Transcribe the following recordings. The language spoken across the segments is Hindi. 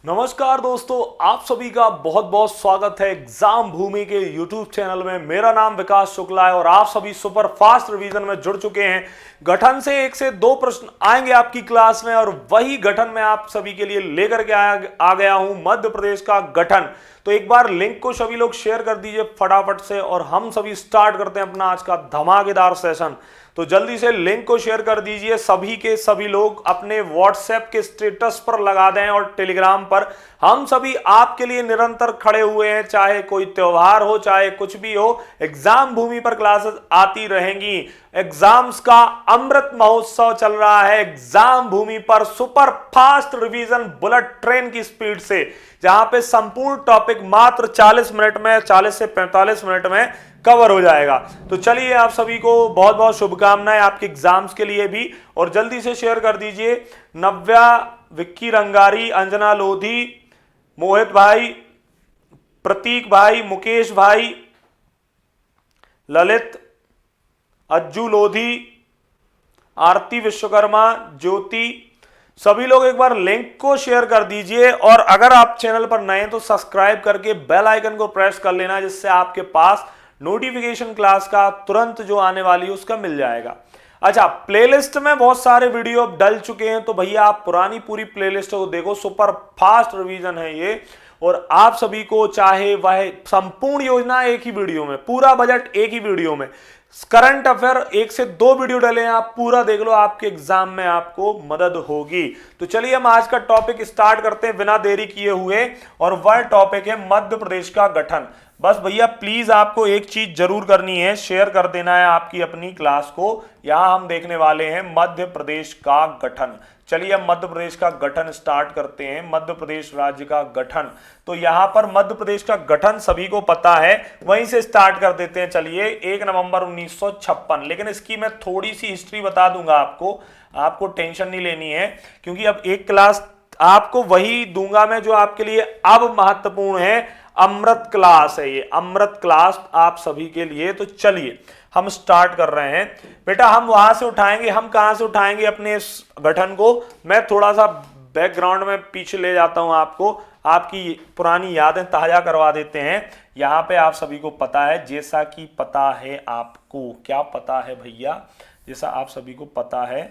नमस्कार दोस्तों, आप सभी का बहुत बहुत स्वागत है एग्जाम भूमि के YouTube चैनल में। मेरा नाम विकास शुक्ला है और आप सभी सुपर फास्ट रिवीजन में जुड़ चुके हैं। गठन से 1 से 2 प्रश्न आएंगे आपकी क्लास में और वही गठन में आप सभी के लिए लेकर के आ गया हूं, मध्य प्रदेश का गठन। तो एक बार लिंक को सभी लोग शेयर कर दीजिए फटाफट से और हम सभी स्टार्ट करते हैं अपना आज का धमाकेदार सेशन। तो जल्दी से लिंक को शेयर कर दीजिए, सभी के सभी लोग अपने व्हाट्सएप के स्टेटस पर लगा दें और टेलीग्राम पर। हम सभी आपके लिए निरंतर खड़े हुए हैं, चाहे कोई त्योहार हो चाहे कुछ भी हो, एग्जाम भूमि पर क्लासेस आती रहेंगी। एग्जाम्स का अमृत महोत्सव चल रहा है एग्जाम भूमि पर, super fast revision bullet train की स्पीड से, जहां पे संपूर्ण टॉपिक मात्र 40 मिनट में, 40 से 45 मिनट में कवर हो जाएगा। तो चलिए, आप सभी को बहुत बहुत शुभकामनाएं आपके एग्जाम्स के लिए भी। और जल्दी से शेयर कर दीजिए। नव्या, विक्की रंगारी, अंजना लोधी, मोहित भाई, प्रतीक भाई, मुकेश भाई, ललित, अज्जू लोधी, आरती विश्वकर्मा, ज्योति, सभी लोग एक बार लिंक को शेयर कर दीजिए। और अगर आप चैनल पर नए हैं तो सब्सक्राइब करके बेल आइकन को प्रेस कर लेना, जिससे आपके पास नोटिफिकेशन क्लास का तुरंत जो आने वाली है उसका मिल जाएगा। अच्छा, प्लेलिस्ट में बहुत सारे वीडियो अब डल चुके हैं, तो भैया आप पुरानी पूरी प्लेलिस्ट को देखो, सुपर फास्ट रिवीजन है ये। और आप सभी को चाहे वह संपूर्ण योजना एक ही वीडियो में, पूरा बजट एक ही वीडियो में, करंट अफेयर 1 से 2 वीडियो डले हैं, आप पूरा देख लो, आपके एग्जाम में आपको मदद होगी। तो चलिए हम आज का टॉपिक स्टार्ट करते हैं बिना देरी किए हुए, और वह टॉपिक है मध्य प्रदेश का गठन। बस भैया प्लीज आपको एक चीज जरूर करनी है, शेयर कर देना है आपकी अपनी क्लास को। यहां हम देखने वाले हैं मध्य प्रदेश का गठन। चलिए हम मध्य प्रदेश का गठन स्टार्ट करते हैं। मध्य प्रदेश राज्य का गठन, तो यहां पर मध्य प्रदेश का गठन सभी को पता है, वहीं से स्टार्ट कर देते हैं। चलिए, 1 नवंबर 1956। लेकिन इसकी मैं थोड़ी सी हिस्ट्री बता दूंगा आपको टेंशन नहीं लेनी है, क्योंकि अब एक क्लास आपको वही दूंगा मैं जो आपके लिए अब महत्वपूर्ण है। अमृत क्लास है ये, अमृत क्लास आप सभी के लिए। तो चलिए हम स्टार्ट कर रहे हैं। बेटा हम वहां से उठाएंगे, हम कहां से उठाएंगे अपने इस गठन को? मैं थोड़ा सा बैकग्राउंड में पीछे ले जाता हूं आपको, आपकी पुरानी यादें ताजा करवा देते हैं। यहां पे आप सभी को पता है, जैसा कि पता है आपको, क्या पता है भैया, जैसा आप सभी को पता है,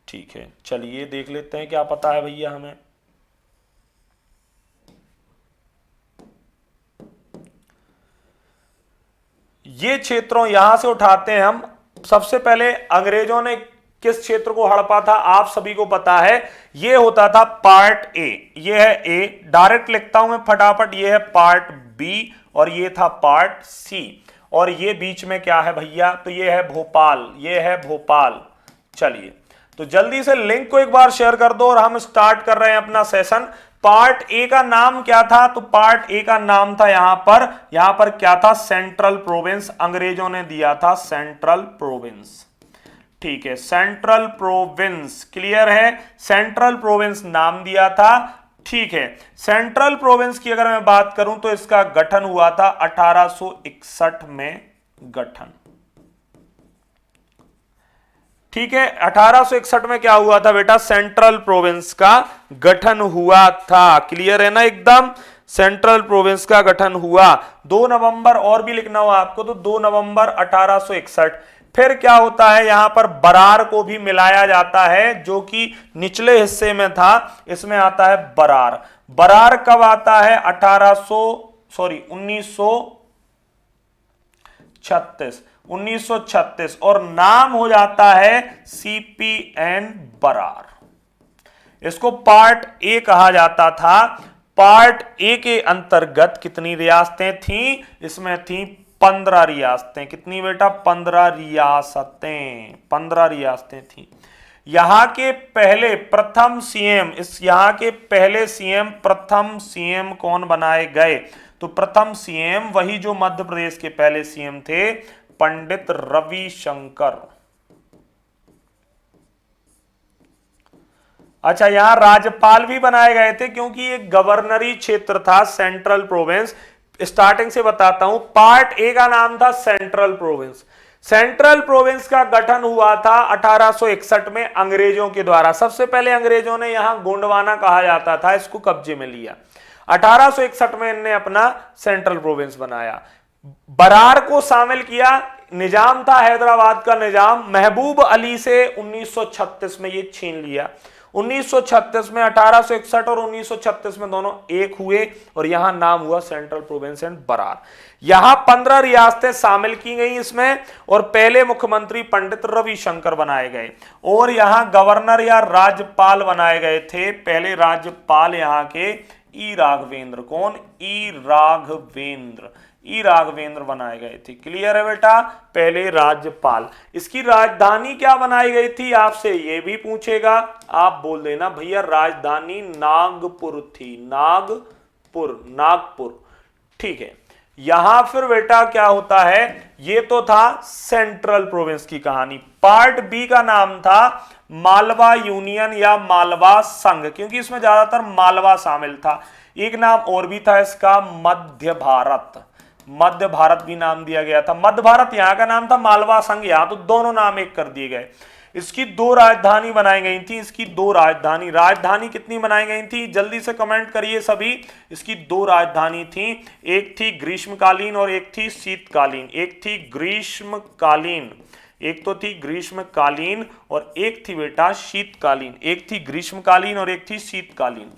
ठीक है। चलिए देख लेते हैं क्या पता है भैया हमें। ये क्षेत्रों यहां से उठाते हैं हम। सबसे पहले अंग्रेजों ने किस क्षेत्र को हड़पा था आप सभी को पता है, ये होता था पार्ट ए। ये है ए, डायरेक्ट लिखता हूं मैं फटाफट, ये है पार्ट बी और ये था पार्ट सी। और ये बीच में क्या है भैया, तो ये है भोपाल, ये है भोपाल। चलिए तो जल्दी से लिंक को एक बार शेयर कर दो और हम स्टार्ट कर रहे हैं अपना सेशन। पार्ट ए का नाम क्या था? तो पार्ट ए का नाम था यहां पर क्या था? Central province. अंग्रेजों ने दिया था सेंट्रल प्रोविंस, ठीक है, सेंट्रल प्रोविंस, क्लियर है, सेंट्रल प्रोविंस नाम दिया था, ठीक है। सेंट्रल प्रोविंस की अगर मैं बात करूं तो इसका गठन हुआ था 1861 में गठन, ठीक है। 1861 में क्या हुआ था बेटा? सेंट्रल प्रोविंस का गठन हुआ था, क्लियर है ना एकदम, सेंट्रल प्रोविंस का गठन हुआ 2 नवंबर, और भी लिखना हो आपको तो 2 नवंबर 1861। फिर क्या होता है, यहां पर बरार को भी मिलाया जाता है, जो कि निचले हिस्से में था, इसमें आता है बरार। बरार कब आता है? 1936 और नाम हो जाता है सीपीएन बरार। इसको पार्ट ए कहा जाता था। पार्ट ए के अंतर्गत कितनी रियासतें थीं? इसमें थी 15 रियासतें। कितनी बेटा? 15 रियासतें, 15 रियासतें थी। यहां के पहले प्रथम सीएम, इस यहां के पहले सीएम, प्रथम सीएम कौन बनाए गए? तो प्रथम सीएम वही जो मध्य प्रदेश के पहले सीएम थे, पंडित रविशंकर। अच्छा, यहां राज्यपाल भी बनाए गए थे, क्योंकि ये गवर्नरी क्षेत्र था, सेंट्रल प्रोविंस। स्टार्टिंग से बताता हूं, पार्ट ए का नाम था सेंट्रल प्रोविंस। सेंट्रल प्रोविंस का गठन हुआ था 1861 में अंग्रेजों के द्वारा। सबसे पहले अंग्रेजों ने यहां गोंडवाना कहा जाता था, इसको कब्जे में लिया। 1861 में इनने अपना सेंट्रल प्रोविंस बनाया। बरार को शामिल किया। निजाम था हैदराबाद का निजाम, महबूब अली से 1936 में ये छीन लिया। 1936 में 1861 और 1936 में दोनों एक हुए और यहां नाम हुआ सेंट्रल प्रोविंस एंड बरार। यहां 15 रियासतें शामिल की गई इसमें, और पहले मुख्यमंत्री पंडित रविशंकर बनाए गए, और यहां गवर्नर या राज्यपाल बनाए गए थे। पहले राज्यपाल यहां के ई राघवेंद्र। कौन? ई राघवेंद्र बनाए गए थे। क्लियर है बेटा? पहले राज्यपाल। इसकी राजधानी क्या बनाई गई थी, आपसे ये भी पूछेगा, आप बोल देना भैया राजधानी नागपुर थी। नागपुर। ठीक है। यहां फिर बेटा क्या होता है, ये तो था सेंट्रल प्रोविंस की कहानी। पार्ट बी का नाम था मालवा यूनियन या मालवा संघ, क्योंकि इसमें ज्यादातर मालवा शामिल था। एक नाम और भी था इसका, मध्य भारत भी नाम दिया गया था। मध्य भारत यहां का नाम था, मालवा संघ यहां, तो दोनों नाम एक कर दिए गए। इसकी 2 राजधानी बनाई गई थी। इसकी 2 राजधानी कितनी बनाई गई थी, जल्दी से कमेंट करिए सभी। इसकी 2 राजधानी थी, एक थी ग्रीष्मकालीन और एक थी शीतकालीन। एक तो थी ग्रीष्मकालीन और एक थी बेटा शीतकालीन। एक थी ग्रीष्मकालीन और एक थी शीतकालीन।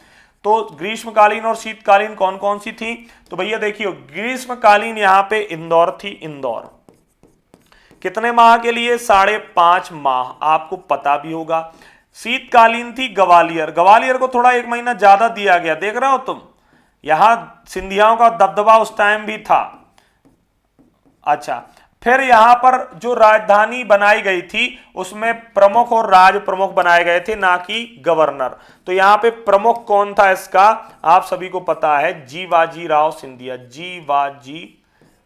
तो ग्रीष्मकालीन और शीतकालीन कौन कौन सी थी, तो भैया देखिए ग्रीष्मकालीन यहां पे इंदौर थी। इंदौर कितने माह के लिए, 5.5 माह, आपको पता भी होगा। शीतकालीन थी ग्वालियर को थोड़ा 1 महीना ज्यादा दिया गया, देख रहे हो तुम, यहां सिंधियाओं का दबदबा उस टाइम भी था। अच्छा, फिर यहां पर जो राजधानी बनाई गई थी उसमें प्रमुख और राज प्रमुख बनाए गए थे, ना कि गवर्नर। तो यहां पे प्रमुख कौन था इसका, आप सभी को पता है, जीवाजी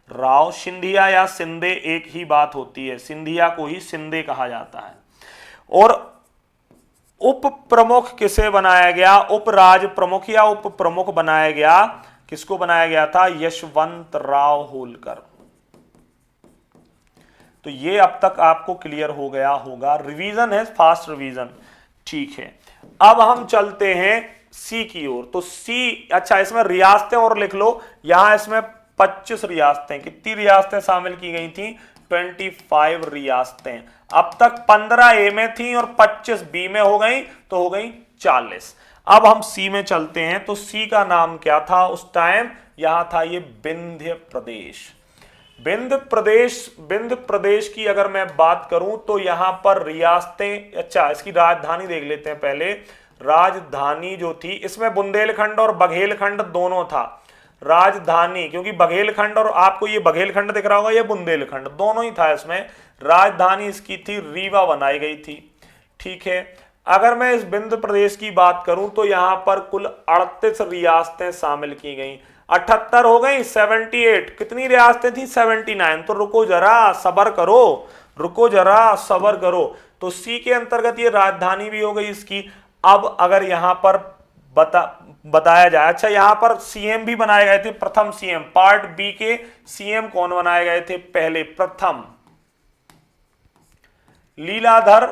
राव सिंधिया या सिंधे एक ही बात होती है, सिंधिया को ही सिंधे कहा जाता है। और उप प्रमुख किसे बनाया गया, उप राज प्रमुख या उप प्रमुख बनाया गया, किसको बनाया गया था, यशवंत राव होलकर। तो ये अब तक आपको क्लियर हो गया होगा, रिवीजन है, फास्ट रिवीजन। ठीक है, अब हम चलते हैं सी की ओर। तो सी, अच्छा इसमें रियासतें और लिख लो। यहां इसमें 25 रियासतें, कितनी रियासतें शामिल की गई थी, 25 रियासतें। अब तक 15 ए में थी और 25 बी में हो गई, तो हो गई 40। अब हम सी में चलते हैं। तो सी का नाम क्या था उस टाइम, यहां था ये विंध्य प्रदेश। विंध्य प्रदेश की अगर मैं बात करूं तो यहां पर रियासतें, अच्छा इसकी राजधानी देख लेते हैं पहले। राजधानी जो थी इसमें बुंदेलखंड और बघेलखंड दोनों था। राजधानी, क्योंकि बघेलखंड और आपको ये बघेलखंड दिख रहा होगा, ये बुंदेलखंड दोनों ही था इसमें। राजधानी इसकी थी रीवा बनाई गई थी। ठीक है, अगर मैं इस विंध्य प्रदेश की बात करूं तो यहां पर कुल 38 रियासतें शामिल की गई। 78 हो गई, 78, कितनी रियासतें थी, 79। तो रुको जरा सबर करो। तो सी के अंतर्गत ये राजधानी भी हो गई इसकी। अब अगर यहां पर बताया जाए, अच्छा यहां पर सीएम भी बनाए गए थे, प्रथम सीएम। पार्ट बी के सीएम कौन बनाए गए थे, पहले प्रथम लीलाधर।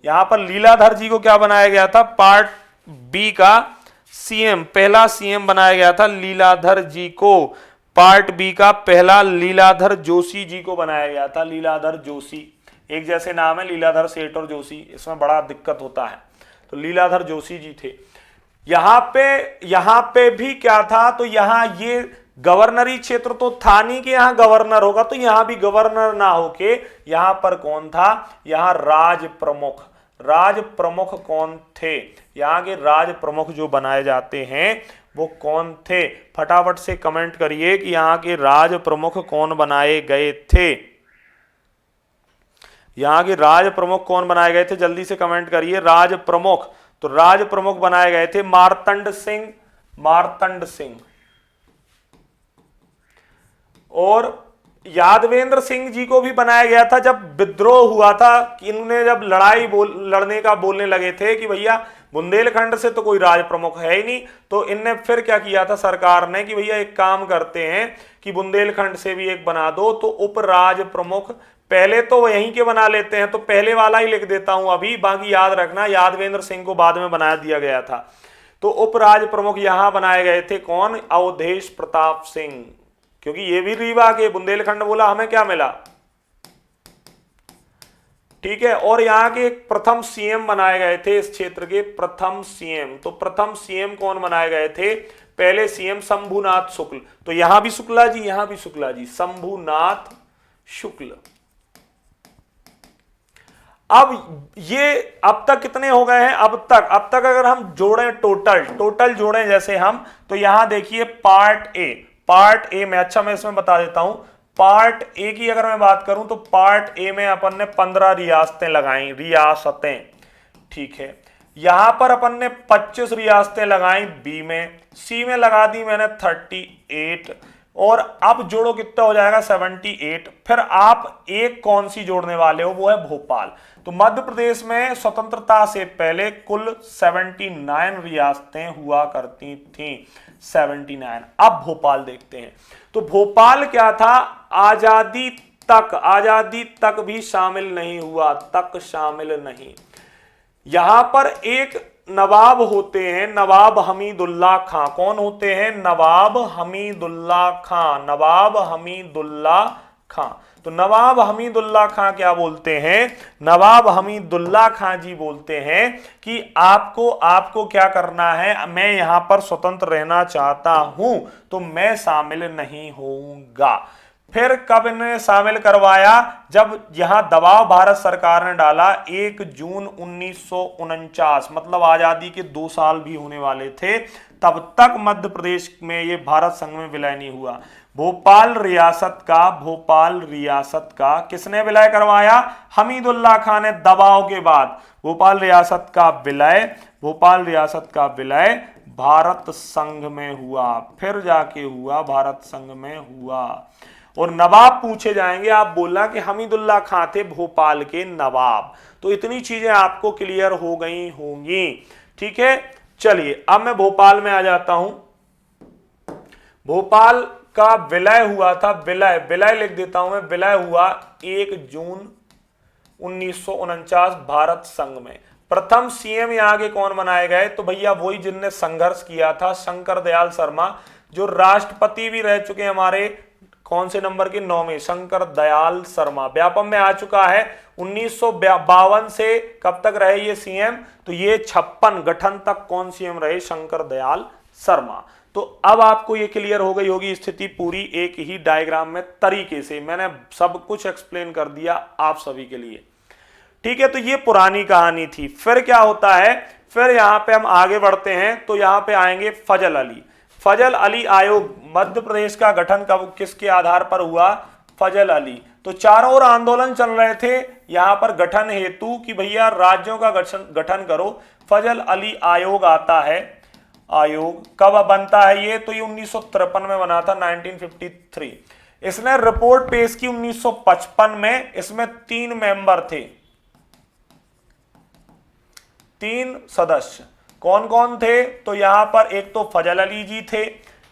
यहां पर लीलाधर जी को क्या बनाया गया था, पार्ट बी का सीएम, पहला सीएम बनाया गया था लीलाधर जी को। पार्ट बी का पहला लीलाधर जोशी जी को बनाया गया था। लीलाधर जोशी, एक जैसे नाम है, लीलाधर सेठ और जोशी, इसमें बड़ा दिक्कत होता है। तो लीलाधर जोशी जी थे। यहां पे भी क्या था, तो यहां ये गवर्नरी क्षेत्र तो था नहीं कि यहां गवर्नर होगा, तो यहां भी गवर्नर ना होके यहां पर कौन था, यहां राज प्रमुख कौन थे, यहां के राज प्रमुख जो बनाए जाते हैं वो कौन थे, फटाफट से कमेंट करिए कि यहां के राज प्रमुख कौन बनाए गए थे। यहां के राज प्रमुख कौन बनाए गए थे, जल्दी से कमेंट करिए। राज प्रमुख, तो राज प्रमुख बनाए गए थे मार्तंड सिंह। और यादवेंद्र सिंह जी को भी बनाया गया था जब विद्रोह हुआ था, कि इन्होंने जब लड़ने का बोलने लगे थे कि भैया बुंदेलखंड से तो कोई राज प्रमुख है ही नहीं, तो इनने फिर क्या किया था सरकार ने कि भैया एक काम करते हैं कि बुंदेलखंड से भी एक बना दो। तो उप राज प्रमुख पहले तो वो यहीं के बना लेते हैं, तो पहले वाला ही लिख देता हूं अभी, बाकी याद रखना यादवेंद्र सिंह को बाद में बना दिया गया था। तो उप राज प्रमुख यहां बनाए गए थे कौन? अवधेश प्रताप सिंह, क्योंकि ये भी रीवा के बुंदेलखंड बोला, हमें क्या मिला? ठीक है। और यहाँ के प्रथम सीएम बनाए गए थे इस क्षेत्र के, प्रथम सीएम। तो प्रथम सीएम कौन बनाए गए थे? पहले सीएम शंभुनाथ शुक्ल। तो यहां भी शुक्ला जी, यहां भी शुक्ला जी, शंभुनाथ शुक्ल। अब ये अब तक कितने हो गए हैं? अब तक अगर हम जोड़ें टोटल जोड़ें जैसे हम, तो यहां देखिए पार्ट ए में, अच्छा मैं इसमें बता देता हूं, पार्ट ए की अगर मैं बात करूं तो पार्ट ए में अपन ने 15 रियासतें लगाई, रियासतें, ठीक है। यहां पर अपन ने 25 रियासतें लगाई बी में, सी में लगा दी मैंने 38, और अब जोड़ो कितना हो जाएगा? 78। फिर आप एक कौन सी जोड़ने वाले हो? वो है भोपाल। तो मध्य प्रदेश में स्वतंत्रता से पहले कुल 79 रियासतें हुआ करती थी, 79। अब भोपाल देखते हैं। तो भोपाल क्या था? आजादी तक भी शामिल नहीं हुआ, तक शामिल नहीं। यहां पर एक नवाब होते हैं, नवाब हमीदुल्ला खां। कौन होते हैं? नवाब हमीदुल्ला खां, नवाब हमीदुल्ला खां। तो नवाब हमीदुल्ला खां क्या बोलते हैं? नवाब हमीदुल्ला खां जी बोलते हैं कि आपको क्या करना है, मैं यहां पर स्वतंत्र रहना चाहता हूं, तो मैं शामिल नहीं होऊंगा। फिर कब इन्हें शामिल करवाया? जब यहां दबाव भारत सरकार ने डाला 1 जून 1949, मतलब आजादी के 2 साल भी होने वाले थे, तब तक मध्य प्रदेश में ये भारत संघ में विलय नहीं हुआ। भोपाल रियासत का किसने विलय करवाया? हमीदुल्ला खान ने दबाव के बाद भोपाल रियासत का विलय भारत संघ में हुआ, फिर जाके हुआ भारत संघ में हुआ। और नवाब पूछे जाएंगे, आप बोलना कि हमीदुल्ला खां थे भोपाल के नवाब। तो इतनी चीजें आपको क्लियर हो गई होंगी, ठीक है। चलिए अब मैं भोपाल में आ जाता हूं। भोपाल का विलय हुआ था, विलय लिख देता हूं मैं, विलय हुआ 1 जून 1949 भारत संघ में। प्रथम सीएम यहां के कौन बनाए गए? तो भैया वही जिनने संघर्ष किया था, शंकर दयाल शर्मा, जो राष्ट्रपति भी रह चुके हमारे कौन से नंबर के? 9वें, शंकर दयाल शर्मा। व्यापम में आ चुका है। 1952 से कब तक रहे ये सीएम? तो ये 56 गठन तक कौन सीएम रहे? शंकर दयाल शर्मा। तो अब आपको ये क्लियर हो गई होगी स्थिति पूरी, एक ही डायग्राम में तरीके से मैंने सब कुछ एक्सप्लेन कर दिया आप सभी के लिए, ठीक है। तो ये पुरानी कहानी थी। फिर क्या होता है? फिर यहां पे हम आगे बढ़ते हैं, तो यहां पे आएंगे फजल अली आयोग। मध्य प्रदेश का गठन कब किसके आधार पर हुआ? फजल अली। तो चारों ओर आंदोलन चल रहे थे यहां पर गठन हेतु कि भैया राज्यों का गठन करो। फजल अली आयोग आता है। आयोग कब बनता है ये? तो ये 1953 में बना था, 1953। इसने रिपोर्ट पेश की 1955 में। इसमें 3 मेंबर थे, 3 सदस्य। कौन कौन थे? तो यहां पर एक तो फजल अली जी थे,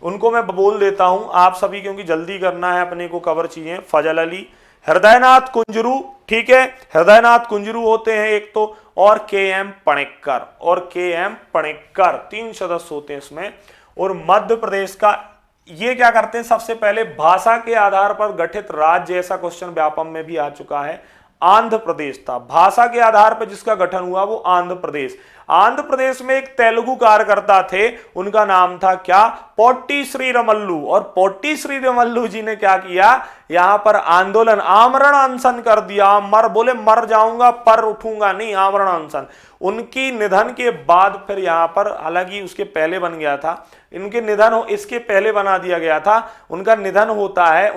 उनको मैं बोल देता हूं आप सभी, क्योंकि जल्दी करना है अपने को कवर चीजें। फजल अली, हृदयनाथ कुंजरू, ठीक है, हृदयनाथ कुंजरू होते हैं एक तो, और के.एम. पणिक्कर, 3 सदस्य होते हैं इसमें। और मध्य प्रदेश का ये क्या करते हैं? सबसे पहले भाषा के आधार पर गठित राज्य, ऐसा क्वेश्चन व्यापम में भी आ चुका है, आंध्र प्रदेश था। भाषा के आधार पर जिसका गठन हुआ वो आंध्र प्रदेश। आंध्र प्रदेश में एक तेलुगु कार्यकर्ता थे, उनका नाम था क्या? पोट्टी श्रीरामुलु। और पोट्टी श्रीरामुलु जी ने क्या किया? यहां पर आंदोलन, आमरण अनशन कर दिया। बोले मर जाऊंगा पर उठूंगा नहीं, आमरण अनशन। उनकी निधन के बाद फिर यहां पर, हालांकि उसके पहले बन गया था, इनके निधन हो इसके पहले बना दिया गया था। उनका निधन होता है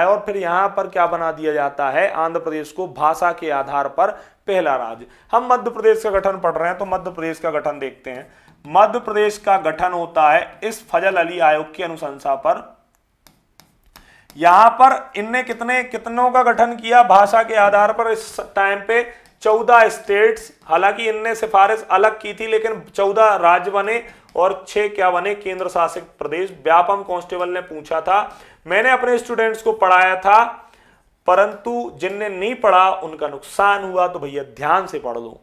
और फिर यहां पर क्या बना दिया जाता है? आंध्र प्रदेश को भाषा के आधार पर पहला राज्य। हम मध्य प्रदेश का गठन पढ़ रहे हैं तो मध्य प्रदेश का गठन देखते हैं। मध्य प्रदेश का गठन होता है इस फजल अली आयोग की अनुशंसा पर। यहां पर इनने कितनों का गठन किया भाषा के आधार पर इस टाइम पे 14 स्टेट्स, हालांकि इनने सिफारिश अलग की थी लेकिन 14 राज्य बने और 6 क्या बने, केंद्र शासित प्रदेश। व्यापम कांस्टेबल ने पूछा था, मैंने अपने स्टूडेंट्स को पढ़ाया था, परंतु जिनने नहीं पढ़ा उनका नुकसान हुआ, तो भैया ध्यान से पढ़ लो।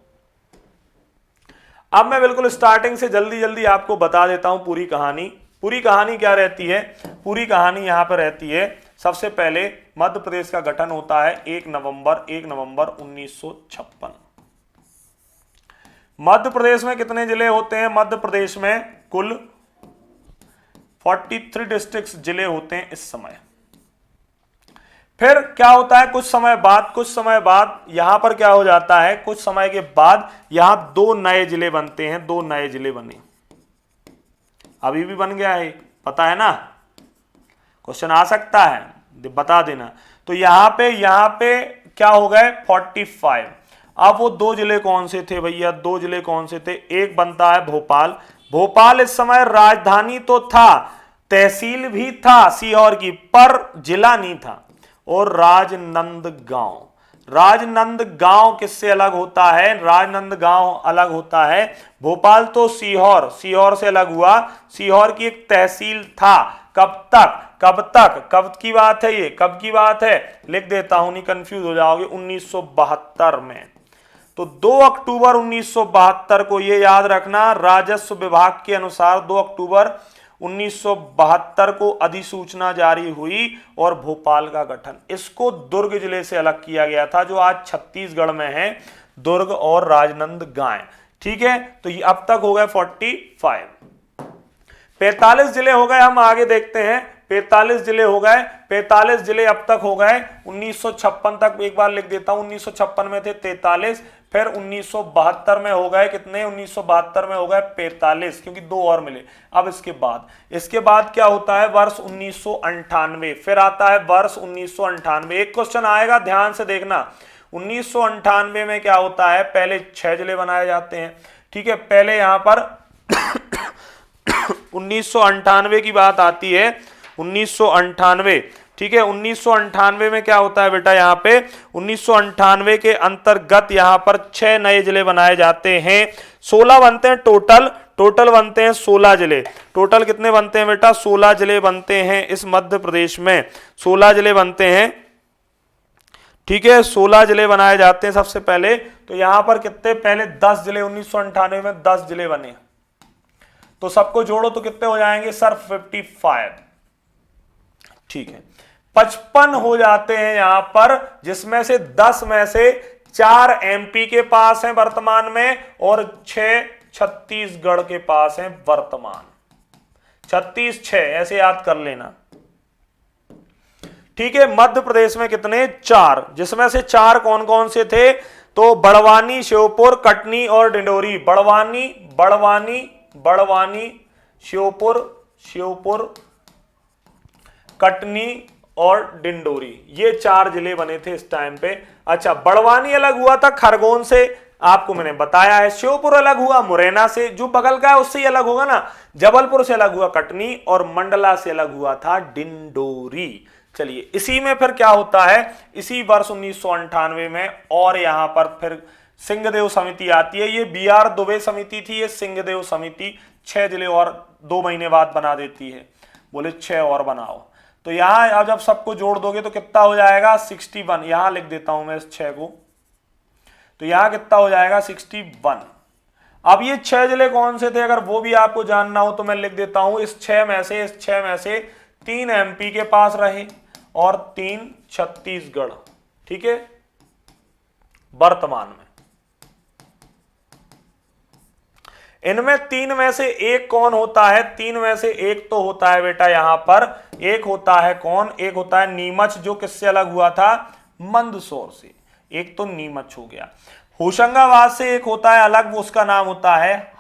अब मैं बिल्कुल स्टार्टिंग से जल्दी जल्दी आपको बता देता हूं पूरी कहानी। पूरी कहानी क्या रहती है, पूरी कहानी यहां पर रहती है। सबसे पहले मध्य प्रदेश का गठन होता है 1 नवंबर 1956। मध्य प्रदेश में कितने जिले होते हैं? मध्य प्रदेश में कुल 43 डिस्ट्रिक्ट जिले होते हैं इस समय। फिर क्या होता है, कुछ समय बाद यहां पर क्या हो जाता है, कुछ समय के बाद यहां 2 नए जिले बनते हैं, 2 नए जिले बने। अभी भी बन गया है, पता है ना, क्वेश्चन आ सकता है, बता देना। तो यहां पे क्या हो गए 45। अब वो 2 जिले कौन से थे भैया, 2 जिले कौन से थे? एक बनता है भोपाल। भोपाल इस समय राजधानी तो था, तहसील भी था सीहोर की, पर जिला नहीं था। और राजनंदगांव, राजनंदगांव किससे अलग होता है? राजनंदगांव अलग होता है, भोपाल तो सीहोर से अलग हुआ, सीहोर की एक तहसील था। कब की बात है ये, कब की बात है? लिख देता हूं, नहीं कंफ्यूज हो जाओगे, 1972 में। तो 2 अक्टूबर 1972 को, ये याद रखना, राजस्व विभाग के अनुसार 2 अक्टूबर 1972 को अधिसूचना जारी हुई और भोपाल का गठन, इसको दुर्ग जिले से अलग किया गया था, जो आज छत्तीसगढ़ में है, दुर्ग और राजनंदगांव। ठीक है, तो ये अब तक हो गए 45। 45 जिले हो गए, हम आगे देखते हैं। 45 जिले हो गए, 45 जिले अब तक हो गए। 1956 तक एक बार लिख देता हूं, 1956 में थे 43, फिर 1972 में हो गए कितने, 1972 में हो गए 45, क्योंकि 2 और मिले। अब इसके बाद क्या होता है, वर्ष 1998, फिर आता है वर्ष 1998। एक क्वेश्चन आएगा, ध्यान से देखना। 1998 में क्या होता है, पहले 6 जिले बनाए जाते हैं। ठीक है, पहले यहां पर 1998 की बात आती है, 1998। ठीक है, 1998 में क्या होता है बेटा, यहां पे 1998 के अंतर्गत यहां पर 6 नए जिले बनाए जाते हैं। 16 बनते हैं टोटल बनते हैं 16 जिले। टोटल कितने बनते हैं बेटा, 16 जिले बनते हैं इस मध्य प्रदेश में, 16 जिले बनते हैं। ठीक है, 16 जिले बनाए जाते हैं सबसे पहले। तो यहां पर कितने, पहले 10 जिले, 1998 में 10 जिले बने, तो सबको जोड़ो तो कितने हो जाएंगे सर, 55। ठीक है, 55 हो जाते हैं यहां पर, जिसमें से 10 में से 4 एमपी के पास हैं वर्तमान में और 6 छत्तीसगढ़ के पास हैं वर्तमान। 36 6 ऐसे याद कर लेना। ठीक है, मध्य प्रदेश में कितने, 4, जिसमें से 4 कौन कौन से थे, तो बड़वानी, श्योपुर, कटनी और डिंडोरी। बड़वानी, श्योपुर, कटनी और डिंडोरी, ये 4 जिले बने थे इस टाइम पे। अच्छा, बड़वानी अलग हुआ था खरगोन से, आपको मैंने बताया है। श्योपुर अलग हुआ मुरैना से, जो बगल का है उससे ही अलग होगा ना, जबलपुर से अलग हुआ कटनी, और मंडला से अलग हुआ था डिंडोरी। चलिए, इसी में फिर क्या होता है, इसी वर्ष 1998 में, और यहां पर फिर सिंहदेव समिति आती है। ये BR दुबे समिति थी, ये सिंहदेव समिति 6 जिले और 2 महीने बाद बना देती है, बोले 6 और बनाओ। तो यहां अब जब सबको जोड़ दोगे तो कितना हो जाएगा, 61। यहां लिख देता हूं मैं इस 6 को, तो यहां कितना हो जाएगा, 61। अब ये 6 जिले कौन से थे, अगर वो भी आपको जानना हो तो मैं लिख देता हूं। इस 6 में से 3 MP के पास रहे और 3 छत्तीसगढ़। ठीक है, वर्तमान में इनमें 3 में से एक कौन होता है, 3 में से एक तो होता है बेटा यहां पर, एक होता है कौन, एक होता है नीमच, जो किससे अलग हुआ था, मंदसौर से। एक तो नीमच हो गया। होशंगाबाद से एक होता है अलग, उसका नाम होता है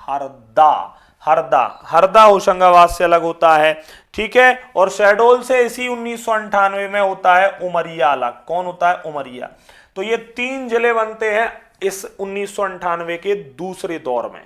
हरदा होशंगाबाद से अलग होता है। ठीक है, और शहडोल से इसी 1998 में होता है उमरिया अलग। कौन होता है, उमरिया। तो ये 3 जिले बनते हैं इस 1998 के दूसरे दौर में।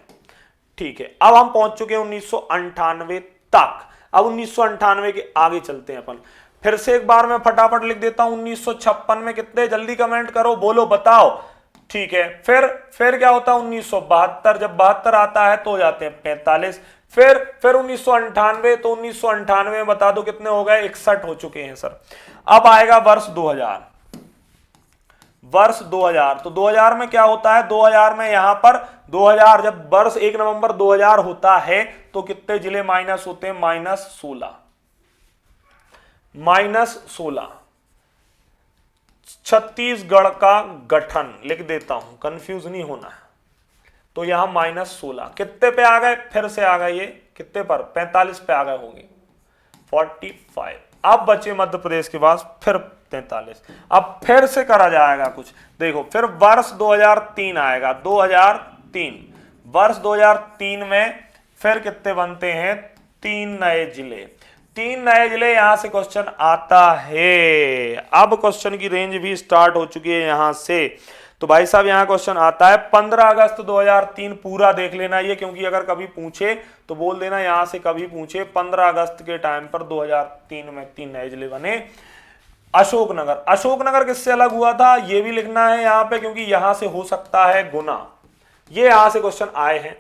ठीक है, अब हम पहुंच चुके हैं 1998 तक। अब 1998 के आगे चलते हैं अपन। फिर से एक बार मैं फटाफट लिख देता हूं 1956 में कितने, जल्दी कमेंट करो, बोलो बताओ। ठीक है, फिर क्या होता है 1972, जब 72 आता है तो हो जाते हैं 45। फिर 1998, तो 1998 में बता दो कितने हो गए, 61 हो चुके हैं सर। अब आएगा वर्ष 2000, वर्ष 2000, तो 2000 में क्या होता है, 2000 में यहां पर 2000 जब वर्ष 1 नवंबर 2000 होता है तो कितने जिले माइनस होते हैं, -16, -16। छत्तीसगढ़ का गठन लिख देता हूं, कंफ्यूज नहीं होना है। तो यहां -16 कितने पे आ गए, फिर से आ गए ये कितने पर, 45 पे आ गए होंगे, 45। अब बचे मध्य प्रदेश के पास फिर 43। अब फिर से करा जाएगा कुछ, देखो फिर वर्ष 2003 आएगा, 2003, वर्ष 2003 में फिर कितने बनते हैं, 3 नए जिले, 3 नए जिले, यहां से क्वेश्चन आता है। अब क्वेश्चन की रेंज भी स्टार्ट हो चुकी है यहां से। तो भाई साहब यहां क्वेश्चन आता है 15 अगस्त 2003, पूरा देख लेना ये, क्योंकि अगर कभी पूछे तो बोल देना यहां से, कभी पूछे 15 अगस्त के टाइम पर 2003 में 3 नए जिले बने। अशोकनगर, अशोकनगर किससे अलग हुआ था ये भी लिखना है यहां पे, क्योंकि यहां से हो सकता है गुना, ये यहां से क्वेश्चन आए हैं।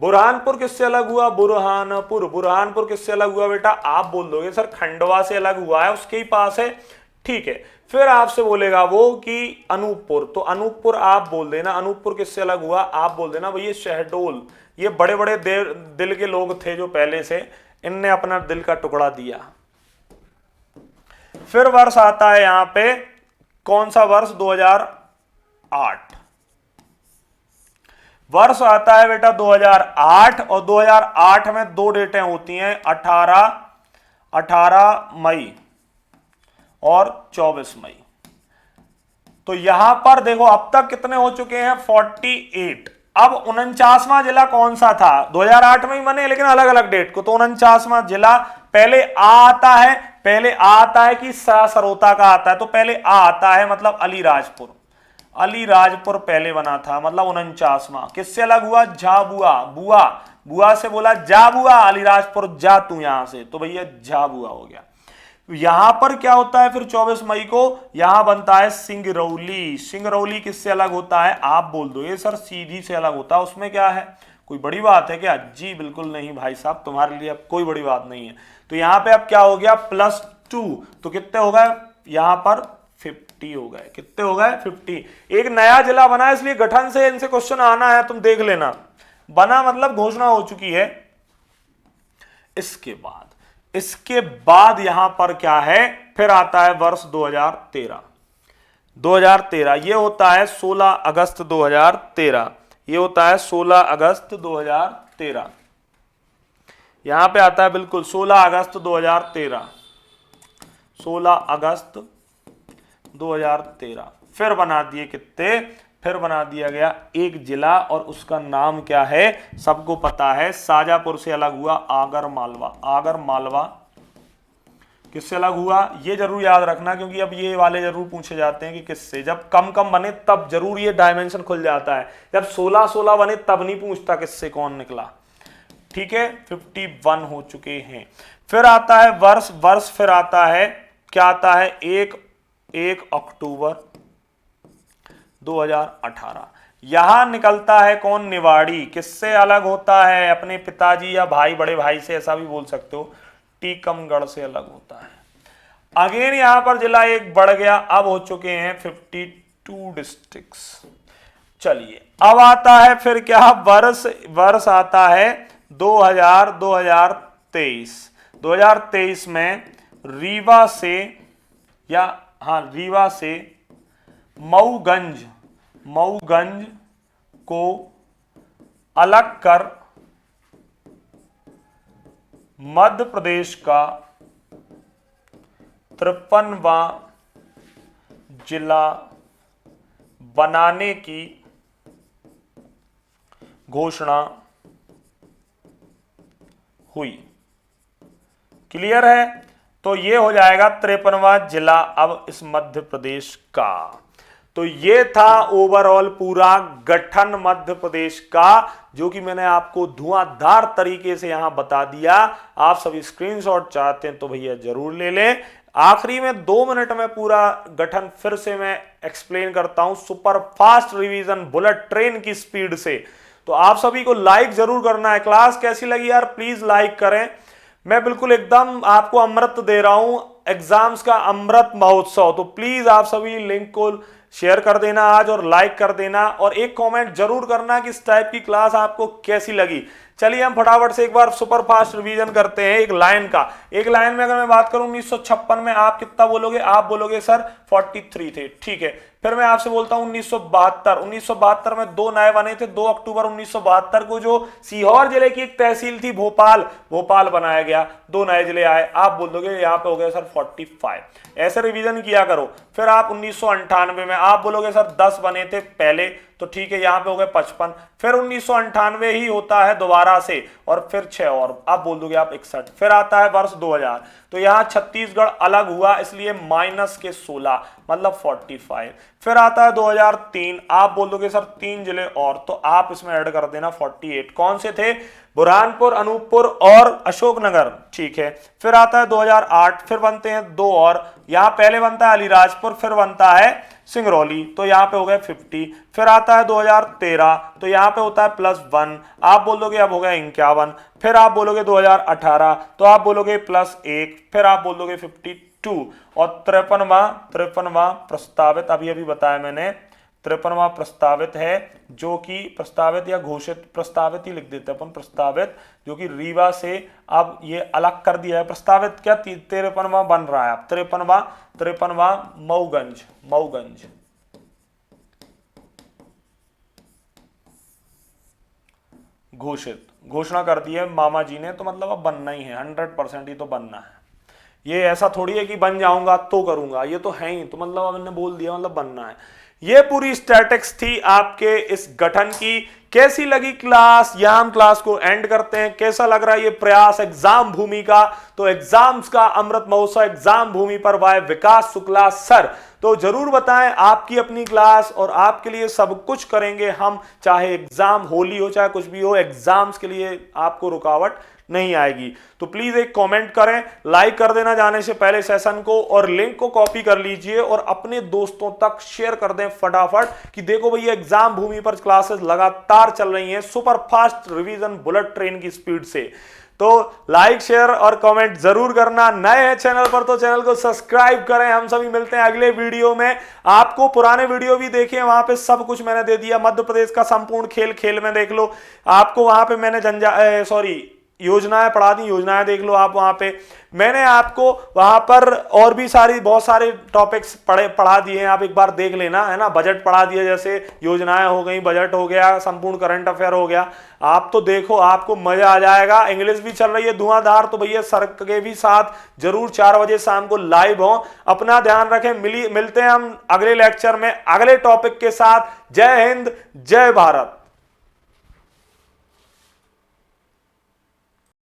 बुरहानपुर किससे अलग हुआ, बुरहानपुर, बुरहानपुर किससे अलग हुआ बेटा, आप बोल दोगे सर खंडवा से अलग हुआ है, उसके ही पास है, ठीक है। फिर आपसे बोलेगा वो कि अनूपपुर, तो अनूपपुर आप बोल देना, अनूपपुर किससे अलग हुआ, आप बोल देना भैया शहडोल, ये बड़े बड़े दिल के लोग थे जो पहले से, इनने अपना दिल का टुकड़ा दिया। फिर वर्ष आता है यहां पे, कौन सा वर्ष, 2008, वर्ष आता है बेटा 2008, और 2008 में 2 डेटें होती हैं, 18 मई और 24 मई। तो यहां पर देखो अब तक कितने हो चुके हैं, 48। अब 49वां जिला कौन सा था, 2008 में ही बने लेकिन अलग अलग डेट को, तो 49वां जिला पहले आ आता है, पहले आ आता है कि सरोता का आता है, तो पहले आ आता है, मतलब अलीराजपुर, अलीराजपुर पहले बना था, मतलब 49वां। किससे अलग हुआ, झाबुआ, बुआ, बुआ से बोला जा बुआ, अलीराजपुर जा तू यहां से, तो भैया झाबुआ हो गया। यहां पर क्या होता है फिर 24 मई को, यहां बनता है सिंगरौली, सिंगरौली किससे अलग होता है, आप बोल दो ये सर सीधी से अलग होता है, उसमें क्या है, कोई बड़ी बात है क्या, जी बिल्कुल नहीं भाई साहब, तुम्हारे लिए अब कोई बड़ी बात नहीं है। तो यहां पे अब क्या हो गया, +2, तो कितने हो गए यहां पर, 50 हो गए, कितने हो गए, 50। एक नया जिला बना है, इसलिए गठन से इनसे क्वेश्चन आना है, तुम देख लेना, बना मतलब घोषणा हो चुकी है। इसके बाद यहां पर क्या है, फिर आता है वर्ष 2013, 2013 ये होता है 16 अगस्त 2013, ये होता है 16 अगस्त 2013, यहां पे आता है बिल्कुल 16 अगस्त 2013, 16 अगस्त 2013। फिर बना दिए कितने, फिर बना दिया गया एक जिला, और उसका नाम क्या है, सबको पता है, शाजापुर से अलग हुआ आगर मालवा, आगर मालवा किससे अलग हुआ, ये जरूर याद रखना, क्योंकि अब ये वाले जरूर पूछे जाते हैं कि किससे, जब कम कम बने तब जरूर ये डायमेंशन खुल जाता है, जब 16-16 बने तब नहीं पूछता किससे कौन निकला, ठीक है। 51 हो चुके हैं। फिर आता है वर्ष, वर्ष फिर आता है, क्या आता है, 1 अक्टूबर 2018, यहां निकलता है कौन, निवाड़ी, किससे अलग होता है, अपने पिताजी या भाई, बड़े भाई से, ऐसा भी बोल सकते हो, टीकमगढ़ से अलग होता है। अगेन यहां पर जिला एक बढ़ गया, अब हो चुके हैं 52 डिस्ट्रिक्ट्स। चलिए अब आता है फिर क्या, वर्ष, वर्ष आता है 2023 में रीवा से, या हाँ रीवा से मऊगंज, मऊगंज को अलग कर मध्य प्रदेश का 53वां जिला बनाने की घोषणा हुई। क्लियर है, तो ये हो जाएगा 53वां जिला अब इस मध्य प्रदेश का। तो ये था ओवरऑल पूरा गठन मध्य प्रदेश का, जो कि मैंने आपको धुआंधार तरीके से यहां बता दिया। आप सभी स्क्रीनशॉट चाहते हैं तो भैया जरूर ले लें। आखिरी में 2 मिनट में पूरा गठन फिर से मैं एक्सप्लेन करता हूं super fast revision bullet train की स्पीड से। तो आप सभी को लाइक जरूर करना है। क्लास कैसी लगी यार प्लीज लाइक करें। मैं बिल्कुल एकदम आपको अमृत दे रहा हूं, एग्जाम्स का अमृत महोत्सव। तो प्लीज आप सभी लिंक को शेयर कर देना आज और लाइक कर देना और एक कमेंट जरूर करना कि इस टाइप की क्लास आपको कैसी लगी। चलिए हम फटाफट से एक बार सुपर फास्ट रिवीजन करते हैं एक लाइन का। एक लाइन में अगर मैं बात करूं 1956 में आप कितना बोलोगे? आप बोलोगे सर 43 थे, ठीक है। फिर मैं आपसे बोलता हूं 1972 में 2 नए बने थे। 2 अक्टूबर 1972 को जो सीहोर जिले की एक तहसील थी भोपाल बनाया गया, 2 नए जिले आए। आप बोल दोगे यहाँ पे हो गया सर 45। ऐसे रिवीजन किया करो। फिर आप 1998 में आप बोलोगे सर 10 बने थे पहले, तो ठीक है यहाँ पे हो गए 55। फिर 1998 ही होता है दोबारा से और फिर 6 और आप बोल दोगे आप 61। फिर आता है वर्ष 2000, तो यहाँ छत्तीसगढ़ अलग हुआ इसलिए माइनस के 16 मतलब 45। फिर आता है 2003, आप बोल दोगे सर 3 जिले और, तो आप इसमें ऐड कर देना 48। कौन से थे? बुरहानपुर, अनूपपुर और अशोकनगर, ठीक है। फिर आता है 2008, फिर बनते हैं 2 और। यहाँ पहले बनता है अलीराजपुर, फिर बनता है सिंगरौली, तो यहाँ पे हो गए 50। फिर आता है 2013, तो यहाँ पे होता है +1, आप बोल दोगे अब हो गया 51। फिर आप बोलोगे 2018, तो आप बोलोगे +1। फिर आप बोल दोगे 52 और 53वां प्रस्तावित, अभी बताया मैंने 53वां प्रस्तावित है, जो कि प्रस्तावित या घोषित, प्रस्तावित ही लिख देते अपन, प्रस्तावित, जो कि रीवा से अब ये अलग कर दिया है। प्रस्तावित क्या 53वां बन रहा है अब, 53वां मऊगंज घोषणा कर दी है मामा जी ने, तो मतलब अब बनना ही है, 100% ही तो बनना है। ये ऐसा थोड़ी है कि बन जाऊंगा तो करूंगा, ये तो है ही, तो मतलब अब मैंने बोल दिया मतलब बनना है। ये पूरी स्टैटिक्स थी आपके इस गठन की। कैसी लगी क्लास? यहां हम क्लास को एंड करते हैं। कैसा लग रहा है ये प्रयास एग्जाम भूमि का? तो एग्जाम्स का अमृत महोत्सव एग्जाम भूमि पर बाय विकास शुक्ला सर। तो जरूर बताएं, आपकी अपनी क्लास और आपके लिए सब कुछ करेंगे हम, चाहे एग्जाम होली हो चाहे कुछ भी हो, एग्जाम्स के लिए आपको रुकावट नहीं आएगी। तो प्लीज एक कमेंट करें, लाइक कर देना जाने से पहले सेशन को, और लिंक को कॉपी कर लीजिए और अपने दोस्तों तक शेयर कर दें फटाफट कि देखो भैया एग्जाम भूमि पर क्लासेस लगातार चल रही हैं super fast revision bullet train की स्पीड से। तो लाइक शेयर और कमेंट जरूर करना। नए हैं चैनल पर तो चैनल को सब्सक्राइब करें। हम सभी मिलते हैं अगले वीडियो में। आपको पुराने वीडियो भी देखिए, वहां पे सब कुछ मैंने दे दिया। मध्य प्रदेश का संपूर्ण खेल में देख लो, आपको वहां पे मैंने योजनाएं पढ़ा दी, योजनाएं देख लो आप वहां पे। मैंने आपको वहां पर और भी बहुत सारे टॉपिक्स पढ़ा दिए हैं, आप एक बार देख लेना, है ना। बजट पढ़ा दिया, जैसे योजनाएं हो गई, बजट हो गया, संपूर्ण करंट अफेयर हो गया। आप तो देखो, आपको मजा आ जाएगा। इंग्लिश भी चल रही है धुआंधार, तो भैया सर के भी साथ जरूर 4 बजे शाम को लाइव हो। अपना ध्यान रखें। मिलते हैं हम अगले लेक्चर में अगले टॉपिक के साथ। जय हिंद, जय भारत।